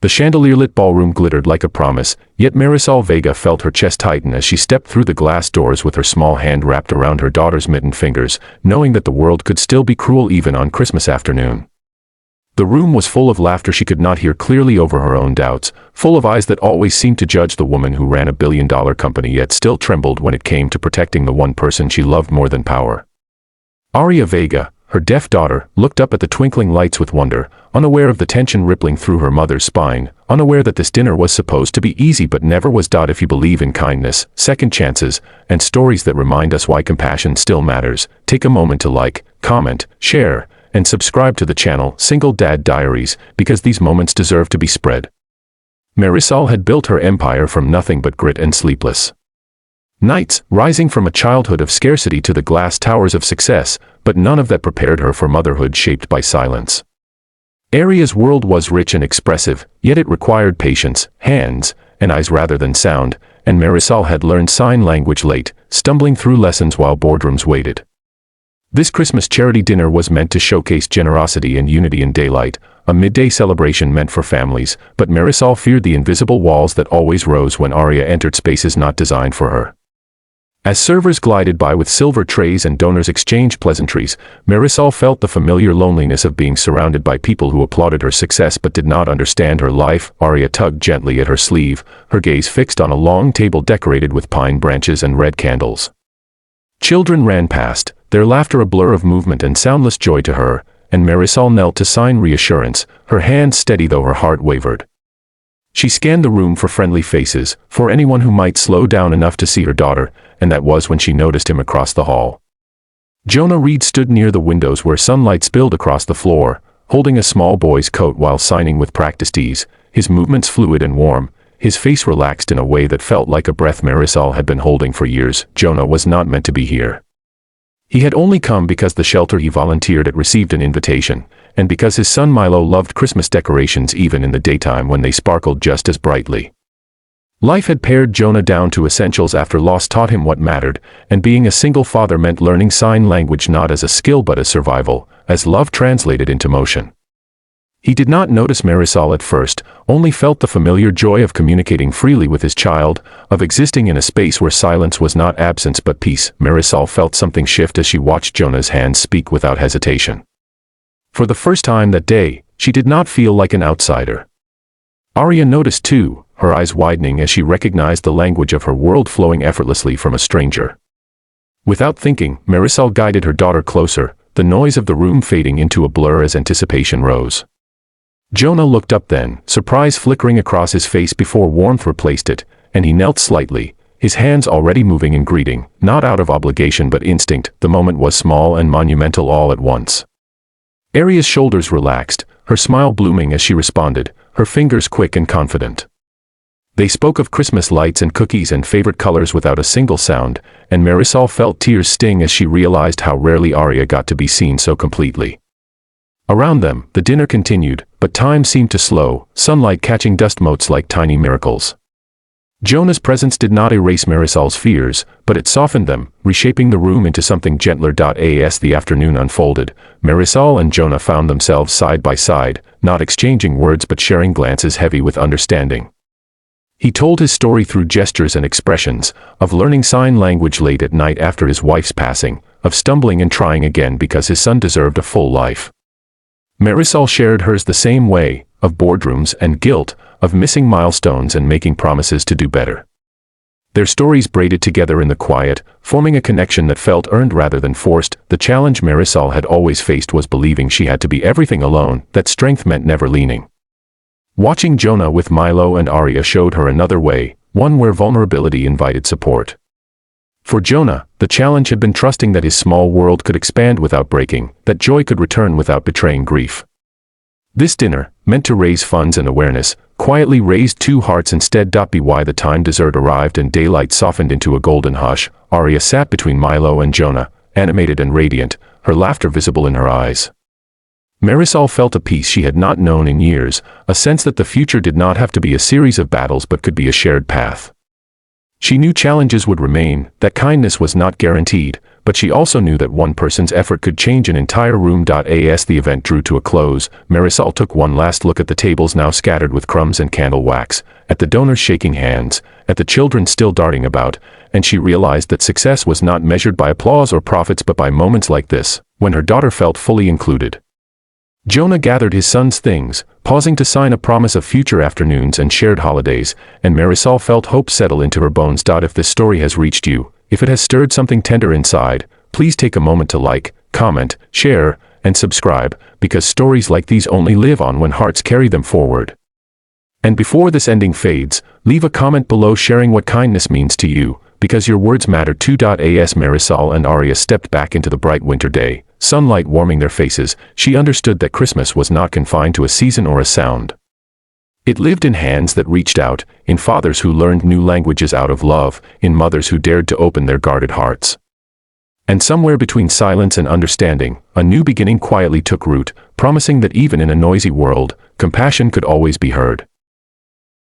The chandelier-lit ballroom glittered like a promise, yet Marisol Vega felt her chest tighten as she stepped through the glass doors with her small hand wrapped around her daughter's mittened fingers, knowing that the world could still be cruel even on Christmas afternoon. The room was full of laughter she could not hear clearly over her own doubts, full of eyes that always seemed to judge the woman who ran a billion-dollar company yet still trembled when it came to protecting the one person she loved more than power. Aria Vega, her deaf daughter, looked up at the twinkling lights with wonder, unaware of the tension rippling through her mother's spine, unaware that this dinner was supposed to be easy but never was. If you believe in kindness, second chances, and stories that remind us why compassion still matters, take a moment to like, comment, share, and subscribe to the channel Single Dad Diaries, because these moments deserve to be spread. Marisol had built her empire from nothing but grit and sleepless nights, rising from a childhood of scarcity to the glass towers of success, but none of that prepared her for motherhood shaped by silence. Aria's world was rich and expressive, yet it required patience, hands, and eyes rather than sound, and Marisol had learned sign language late, stumbling through lessons while boardrooms waited. This Christmas charity dinner was meant to showcase generosity and unity in daylight, a midday celebration meant for families, but Marisol feared the invisible walls that always rose when Aria entered spaces not designed for her. As servers glided by with silver trays and donors exchanged pleasantries, Marisol felt the familiar loneliness of being surrounded by people who applauded her success but did not understand her life. Aria tugged gently at her sleeve, her gaze fixed on a long table decorated with pine branches and red candles. Children ran past, their laughter a blur of movement and soundless joy to her, and Marisol knelt to sign reassurance, her hands steady though her heart wavered. She scanned the room for friendly faces, for anyone who might slow down enough to see her daughter, and that was when she noticed him across the hall. Jonah Reed stood near the windows where sunlight spilled across the floor, holding a small boy's coat while signing with practiced ease, his movements fluid and warm, his face relaxed in a way that felt like a breath Marisol had been holding for years. Jonah was not meant to be here. He had only come because the shelter he volunteered at received an invitation, and because his son Milo loved Christmas decorations even in the daytime when they sparkled just as brightly. Life had pared Jonah down to essentials after loss taught him what mattered, and being a single father meant learning sign language not as a skill but as survival, as love translated into motion. He did not notice Marisol at first, only felt the familiar joy of communicating freely with his child, of existing in a space where silence was not absence but peace. Marisol felt something shift as she watched Jonah's hands speak without hesitation. For the first time that day, she did not feel like an outsider. Aria noticed too, her eyes widening as she recognized the language of her world flowing effortlessly from a stranger. Without thinking, Marisol guided her daughter closer, the noise of the room fading into a blur as anticipation rose. Jonah looked up then, surprise flickering across his face before warmth replaced it, and he knelt slightly, his hands already moving in greeting, not out of obligation but instinct. The moment was small and monumental all at once. Aria's shoulders relaxed, her smile blooming as she responded, her fingers quick and confident. They spoke of Christmas lights and cookies and favorite colors without a single sound, and Marisol felt tears sting as she realized how rarely Aria got to be seen so completely. Around them, the dinner continued, but time seemed to slow, sunlight catching dust motes like tiny miracles. Jonah's presence did not erase Marisol's fears, but it softened them, reshaping the room into something gentler. As the afternoon unfolded, Marisol and Jonah found themselves side by side, not exchanging words but sharing glances heavy with understanding. He told his story through gestures and expressions, of learning sign language late at night after his wife's passing, of stumbling and trying again because his son deserved a full life. Marisol shared hers the same way, of boardrooms and guilt, of missing milestones and making promises to do better. Their stories braided together in the quiet, forming a connection that felt earned rather than forced. The challenge Marisol had always faced was believing she had to be everything alone, that strength meant never leaning. Watching Jonah with Milo and Aria showed her another way, one where vulnerability invited support. For Jonah, the challenge had been trusting that his small world could expand without breaking, that joy could return without betraying grief. This dinner, meant to raise funds and awareness, quietly raised two hearts instead. By the time dessert arrived and daylight softened into a golden hush, Aria sat between Milo and Jonah, animated and radiant, her laughter visible in her eyes. Marisol felt a peace she had not known in years, a sense that the future did not have to be a series of battles but could be a shared path. She knew challenges would remain, that kindness was not guaranteed, but she also knew that one person's effort could change an entire room. As the event drew to a close, Marisol took one last look at the tables now scattered with crumbs and candle wax, at the donors shaking hands, at the children still darting about, and she realized that success was not measured by applause or profits but by moments like this, when her daughter felt fully included. Jonah gathered his son's things, pausing to sign a promise of future afternoons and shared holidays, and Marisol felt hope settle into her bones. If this story has reached you, if it has stirred something tender inside, please take a moment to like, comment, share, and subscribe, because stories like these only live on when hearts carry them forward. And before this ending fades, leave a comment below sharing what kindness means to you, because your words matter too. As Marisol and Arya stepped back into the bright winter day, sunlight warming their faces, she understood that Christmas was not confined to a season or a sound. It lived in hands that reached out, in fathers who learned new languages out of love, in mothers who dared to open their guarded hearts. And somewhere between silence and understanding, a new beginning quietly took root, promising that even in a noisy world, compassion could always be heard.